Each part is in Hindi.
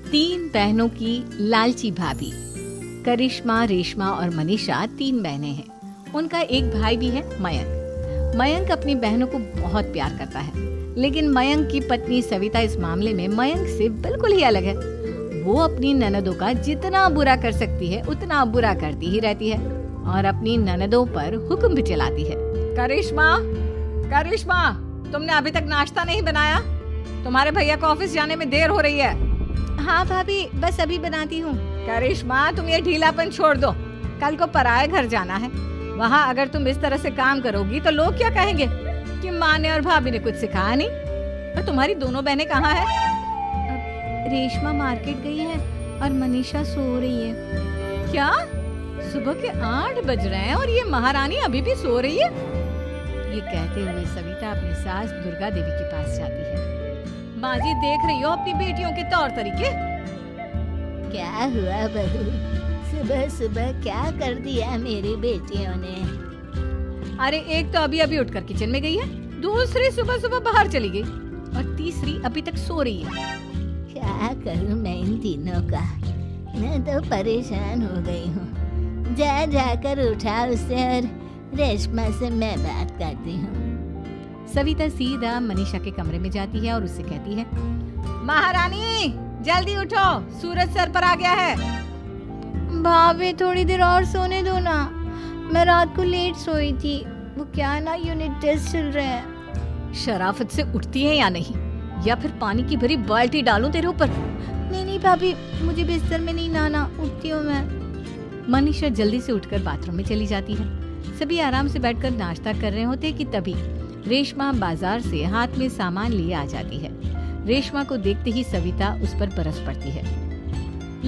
तीन बहनों की लालची भाभी। करिश्मा, रेशमा और मनीषा तीन बहनें हैं। उनका एक भाई भी है, मयंक। मयंक अपनी बहनों को बहुत प्यार करता है, लेकिन मयंक की पत्नी सविता इस मामले में मयंक से बिल्कुल ही अलग है। वो अपनी ननदों का जितना बुरा कर सकती है उतना बुरा करती ही रहती है और अपनी ननदों पर हुक्म भी चलाती है। करिश्मा, करिश्मा, तुमने अभी तक नाश्ता नहीं बनाया? तुम्हारे भैया को ऑफिस जाने में देर हो रही है। हाँ भाभी, बस अभी बनाती हूँ। करिश्मा, तुम ये ढीलापन छोड़ दो। कल को पराये घर जाना है। वहाँ अगर तुम इस तरह से काम करोगी तो लोग क्या कहेंगे कि माँ ने और भाभी ने कुछ सिखाया नहीं। और तुम्हारी दोनों बहनें कहाँ है? रेशमा मार्केट गई है और मनीषा सो रही है। क्या? सुबह के 8 बज रहे हैं और ये महारानी अभी भी सो रही है? ये कहते हुए सविता अपनी सास दुर्गा देवी के पास जाती है। माँ जी, देख रही हो अपनी बेटियों के तौर तरीके? क्या हुआ बहू, सुबह सुबह क्या कर दिया मेरी बेटियों ने? अरे एक तो अभी अभी उठकर किचन में गई है, दूसरी सुबह सुबह बाहर चली गई और तीसरी अभी तक सो रही है। क्या करूं मैं इन तीनों का, मैं तो परेशान हो गई हूँ। जा जाकर उठा उसे और रेशमा से मैं बात करती हूँ। सविता सीधा मनीषा के कमरे में जाती है और उससे कहती है, महारानी जल्दी उठो, सूरज सर पर आ गया है। भाभी थोड़ी देर और सोने दो ना, मैं रात को लेट सोई थी। वो क्या ना, यूनिट टेस्ट चल रहे हैं। शराफत से उठती है या नहीं, या फिर पानी की भरी बाल्टी डालूं तेरे ऊपर? नहीं भाभी, मुझे बिस्तर में नहीं नहाना, उठती हूँ मैं। मनीषा जल्दी से उठकर बाथरूम में चली जाती है। सभी आराम से बैठकर नाश्ता कर रहे होते कि तभी रेशमा बाजार से हाथ में सामान लिए आ जाती है। रेशमा को देखते ही सविता उस पर बरस पड़ती है।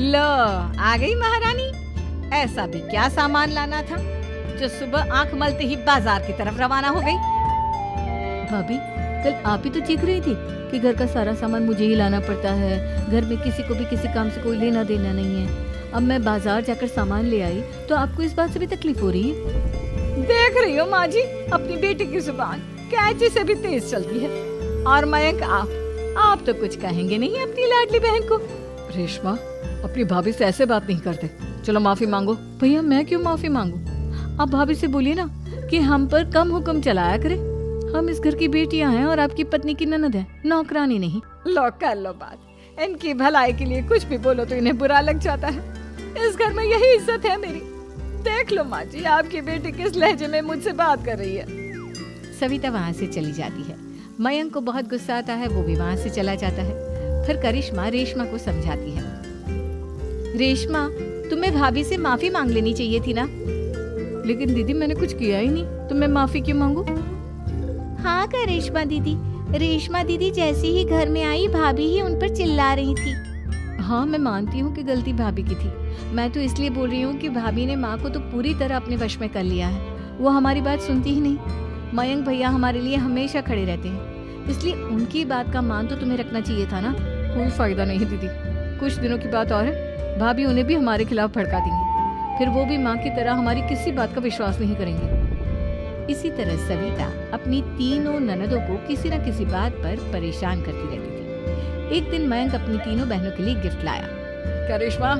लो, आ गई महारानी। ऐसा भी क्या सामान लाना था जो सुबह आंख मलते ही बाजार की तरफ रवाना हो गई? भाभी, कल आप ही तो चीख रही थी कि घर का सारा सामान मुझे ही लाना पड़ता है, घर में किसी को भी किसी काम से कोई लेना देना नहीं है। अब मैं बाजार जाकर सामान ले आई तो आपको इस बात से भी तकलीफ हो रही है? देख रही हो माँ जी, अपनी बेटी की जुबान कैंची से भी तेज चलती है। और मयंक, आप तो कुछ कहेंगे नहीं अपनी लाडली बहन को? रेशमा, अपनी भाभी से ऐसे बात नहीं करते। चलो माफी मांगो। भैया, मैं क्यों माफी मांगू? आप भाभी से बोलिए ना कि हम पर कम हुक्म चलाया करे। हम इस घर की बेटियां हैं और आपकी पत्नी की ननद है, नौकरानी नहीं। लो कर लो बात। इनकी भलाई के लिए कुछ भी बोलो तो इन्हें बुरा लग जाता है। इस घर में यही इज्जत है मेरी। देख लो माँ जी, आपकी बेटी किस लहजे में मुझसे बात कर रही है। सविता वहाँ से चली जाती है। मयंक को बहुत गुस्सा आता है, वो भी वहाँ से चला जाता है। फिर करिश्मा रेशमा को समझाती है, रेशमा, तुम्हें भाभी से माफी मांग लेनी चाहिए थी ना। लेकिन दीदी, मैंने कुछ किया ही नहीं, तो मैं माफी क्यों मांगू? हाँ करिश्मा दीदी, रेशमा दीदी जैसे ही घर में आई भाभी ही उन पर चिल्ला रही थी। हाँ, मैं मानती हूँ कि गलती भाभी की थी। मैं तो इसलिए बोल रही हूँ कि भाभी ने माँ को तो पूरी तरह अपने वश में कर लिया है। वो हमारी बात सुनती ही नहीं। मयंक भैया हमारे लिए हमेशा खड़े रहते हैं, इसलिए उनकी बात का मान तो तुम्हें रखना चाहिए था ना। कोई फायदा नहीं दीदी, कुछ दिनों की बात और है, भाभी उन्हें भी हमारे खिलाफ भड़का देंगी। फिर वो भी माँ की तरह हमारी किसी बात का विश्वास नहीं करेंगे। इसी तरह सविता अपनी तीनों ननदों को किसी न किसी बात पर परेशान करती रहती थी। एक दिन मयंक अपनी तीनों बहनों के लिए गिफ्ट लाया। करिश्मा,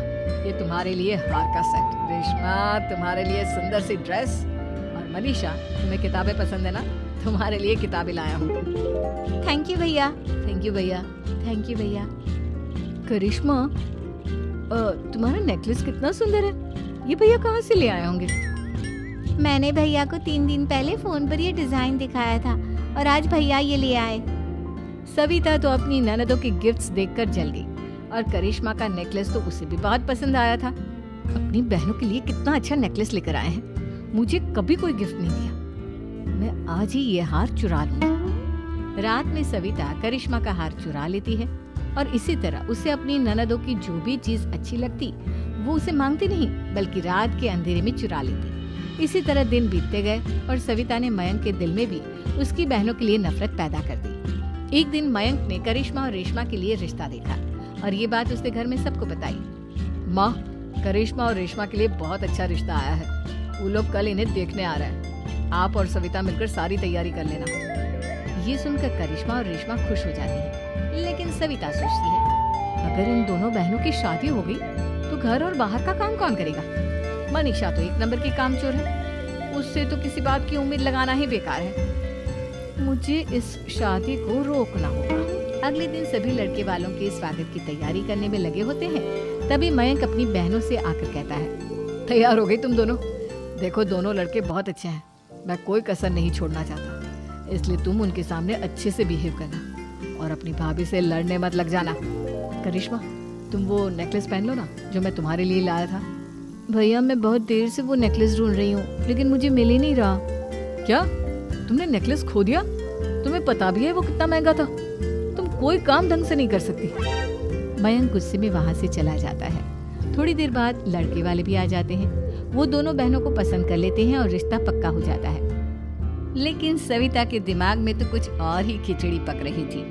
ये तुम्हारे लिए हार का सेट। रेशमा, तुम्हारे लिए सुंदर सी ड्रेस। और मनीषा, तुम्हें किताबें पसंद है ना, तुम्हारे लिए किताबें लाया हूँ। थैंक यू भैया। थैंक यू भैया। थैंक यू भैया। करिश्मा, तुम्हारा नेकलेस कितना सुंदर है। ये भैया कहाँ से ले आए होंगे? मैंने भैया को 3 दिन पहले फोन पर ये डिजाइन दिखाया था और आज भैया ये ले आए। सविता तो अपनी ननदों के गिफ्ट्स देखकर जल गई और करिश्मा का नेकलेस तो उसे भी बहुत पसंद आया था। अपनी बहनों के लिए कितना अच्छा नेकलेस लेकर आए हैं, मुझे कभी कोई गिफ्ट नहीं दिया। मैं आज ही ये हार चुरा लूंगी। रात में सविता करिश्मा का हार चुरा लेती है और इसी तरह उसे अपनी ननदों की जो भी चीज अच्छी लगती वो उसे मांगती नहीं, बल्कि रात के अंधेरे में चुरा लेती। इसी तरह दिन बीतते गए और सविता ने मयंक के दिल में भी उसकी बहनों के लिए नफरत पैदा कर दी। एक दिन मयंक ने करिश्मा और रेशमा के लिए रिश्ता देखा और ये बात उसने घर में सबको बताई। माँ, करिश्मा और रेशमा के लिए बहुत अच्छा रिश्ता आया है। वो लोग कल इन्हें देखने आ रहे हैं। आप और सविता मिलकर सारी तैयारी कर लेना। ये सुनकर करिश्मा और रेशमा खुश हो जाती है, लेकिन सविता सोचती है, अगर इन दोनों बहनों की शादी हो गई तो घर और बाहर का काम कौन करेगा? मनीषा तो एक नंबर की कामचोर है, उससे तो किसी बात की उम्मीद लगाना ही बेकार है। मुझे इस शादी को रोकना होगा। अगले दिन सभी लड़के वालों के स्वागत की तैयारी करने में लगे होते हैं। तभी मयंक अपनी बहनों से आकर कहता है, तैयार हो गई तुम दोनों? देखो दोनों लड़के बहुत अच्छे हैं, मैं कोई कसर नहीं छोड़ना चाहता, इसलिए तुम उनके सामने अच्छे से बिहेव करना और अपनी भाभी से लड़ने मत लग जाना। करिश्मा, तुम वो नेकलेस पहन लो ना जो मैं तुम्हारे लिए लाया था। भैया मैं बहुत देर से वो नेकलेस ढूंढ रही हूँ, लेकिन मुझे मिल ही नहीं रहा। क्या तुमने नेकलेस खो दिया? तुम्हें पता भी है वो कितना महंगा था? तुम कोई काम ढंग से नहीं कर सकती। मयंक गुस्से में वहाँ से चला जाता है। थोड़ी देर बाद लड़के वाले भी आ जाते हैं। वो दोनों बहनों को पसंद कर लेते हैं और रिश्ता पक्का हो जाता है। लेकिन सविता के दिमाग में तो कुछ और ही खिचड़ी पक रही थी।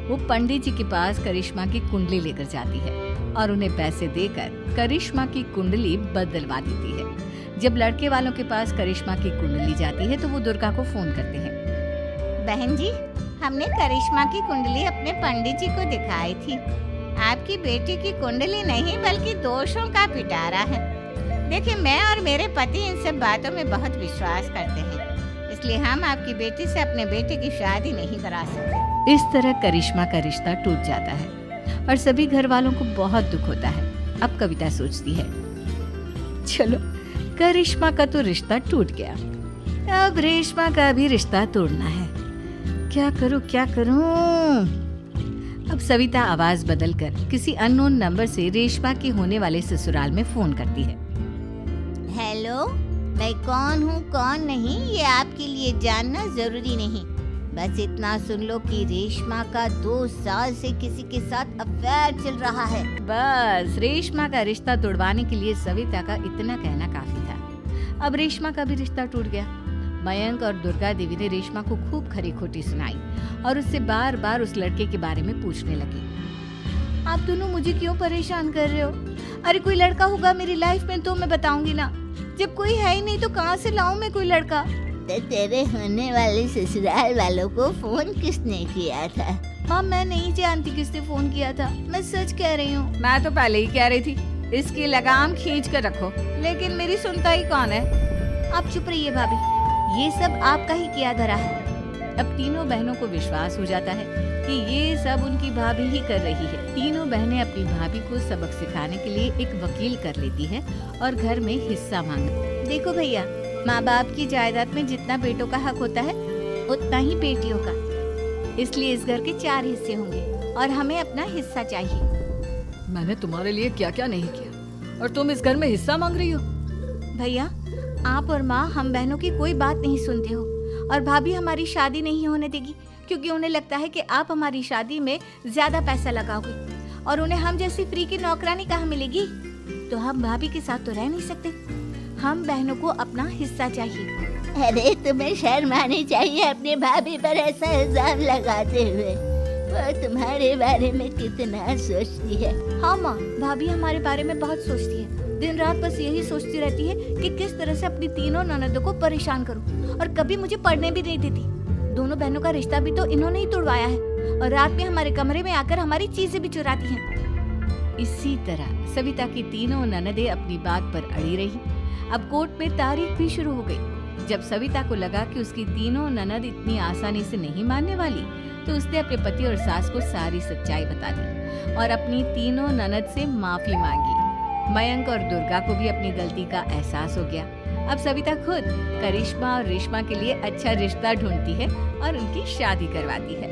वो पंडित जी के पास करिश्मा की कुंडली लेकर जाती है और उन्हें पैसे देकर करिश्मा की कुंडली बदलवा देती है। जब लड़के वालों के पास करिश्मा की कुंडली जाती है तो वो दुर्गा को फोन करते हैं। बहन जी, हमने करिश्मा की कुंडली अपने पंडित जी को दिखाई थी। आपकी बेटी की कुंडली नहीं बल्कि दोषों का पिटारा है। देखिए, मैं और मेरे पति इन सब बातों में बहुत विश्वास करते हैं, इसलिए हम आपकी बेटी से अपने बेटे की शादी नहीं करा सकते। इस तरह करिश्मा का रिश्ता टूट जाता है और सभी घर वालों को बहुत दुख होता है। अब कविता सोचती है, चलो करिश्मा का तो रिश्ता टूट गया, अब रेशमा का भी रिश्ता तोड़ना है। क्या करूं? अब सविता आवाज बदलकर किसी अननोन नंबर से रेशमा के होने वाले ससुराल में फोन करती है। हेलो, मैं कौन हूँ कौन नहीं ये आपके लिए जानना जरूरी नहीं। बस इतना सुन लो कि रेशमा का 2 साल से किसी के साथ अफेयर चल रहा है। बस रेशमा का रिश्ता तोड़वाने के लिए सविता का इतना कहना काफी था। अब रेशमा का भी रिश्ता टूट गया। मयंक और दुर्गा देवी ने रेशमा को खूब खरी खोटी सुनाई और उससे बार बार उस लड़के के बारे में पूछने लगी। आप दोनों मुझे क्यों परेशान कर रहे हो? अरे कोई लड़का होगा मेरी लाइफ में तो मैं बताऊंगी ना, जब कोई है ही नहीं तो कहाँ से लाऊं मैं कोई लड़का? तो तेरे होने वाले ससुराल वालों को फोन किसने किया था? माँ मैं नहीं जानती किसने फोन किया था, मैं सच कह रही हूँ। मैं तो पहले ही कह रही थी इसकी लगाम खींच कर रखो, लेकिन मेरी सुनता ही कौन है। आप चुप रहिए भाभी, ये सब आपका ही किया धरा है। अब तीनों बहनों को विश्वास हो जाता है कि ये सब उनकी भाभी ही कर रही है। तीनों बहनें अपनी भाभी को सबक सिखाने के लिए एक वकील कर लेती है और घर में हिस्सा मांगती। देखो भैया, माँ बाप की जायदाद में जितना बेटों का हक होता है उतना ही बेटियों का, इसलिए इस घर के 4 हिस्से होंगे और हमें अपना हिस्सा चाहिए। मैंने तुम्हारे लिए क्या क्या नहीं किया और तुम इस घर में हिस्सा मांग रही हो? भैया, आप और माँ हम बहनों की कोई बात नहीं सुनते हो और भाभी हमारी शादी नहीं होने देगी क्योंकि उन्हें लगता है कि आप हमारी शादी में ज्यादा पैसा लगाओगे और उन्हें हम जैसी फ्री की नौकरानी कहाँ मिलेगी। तो हम भाभी के साथ तो रह नहीं सकते, हम बहनों को अपना हिस्सा चाहिए। अरे तुम्हें शर्म आनी चाहिए अपने भाभी पर ऐसा इल्जाम लगाते हुए। वो तुम्हारे बारे में कितना सोचती है। हाँ माँ, भाभी हमारे बारे में बहुत सोचती है। दिन रात बस यही सोचती रहती है कि किस तरह से अपनी तीनों ननदों को परेशान करूं और कभी मुझे पढ़ने भी नहीं देती। दोनों बहनों का रिश्ता भी तो इन्होंने ही तोड़वाया है और रात में हमारे कमरे में आकर हमारी चीजें भी चुराती हैं। इसी तरह सविता की तीनों ननदें अपनी बात पर अड़ी रही। अब कोर्ट में तारीख भी शुरू हो गई। जब सविता को लगा कि उसकी तीनों ननद इतनी आसानी से नहीं मानने वाली, तो उसने अपने पति और सास को सारी सच्चाई बता दी और अपनी तीनों ननद से माफी मांगी। मयंक और दुर्गा को भी अपनी गलती का एहसास हो गया। अब सविता खुद करिश्मा और रेशमा के लिए अच्छा रिश्ता ढूंढती है और उनकी शादी करवाती है।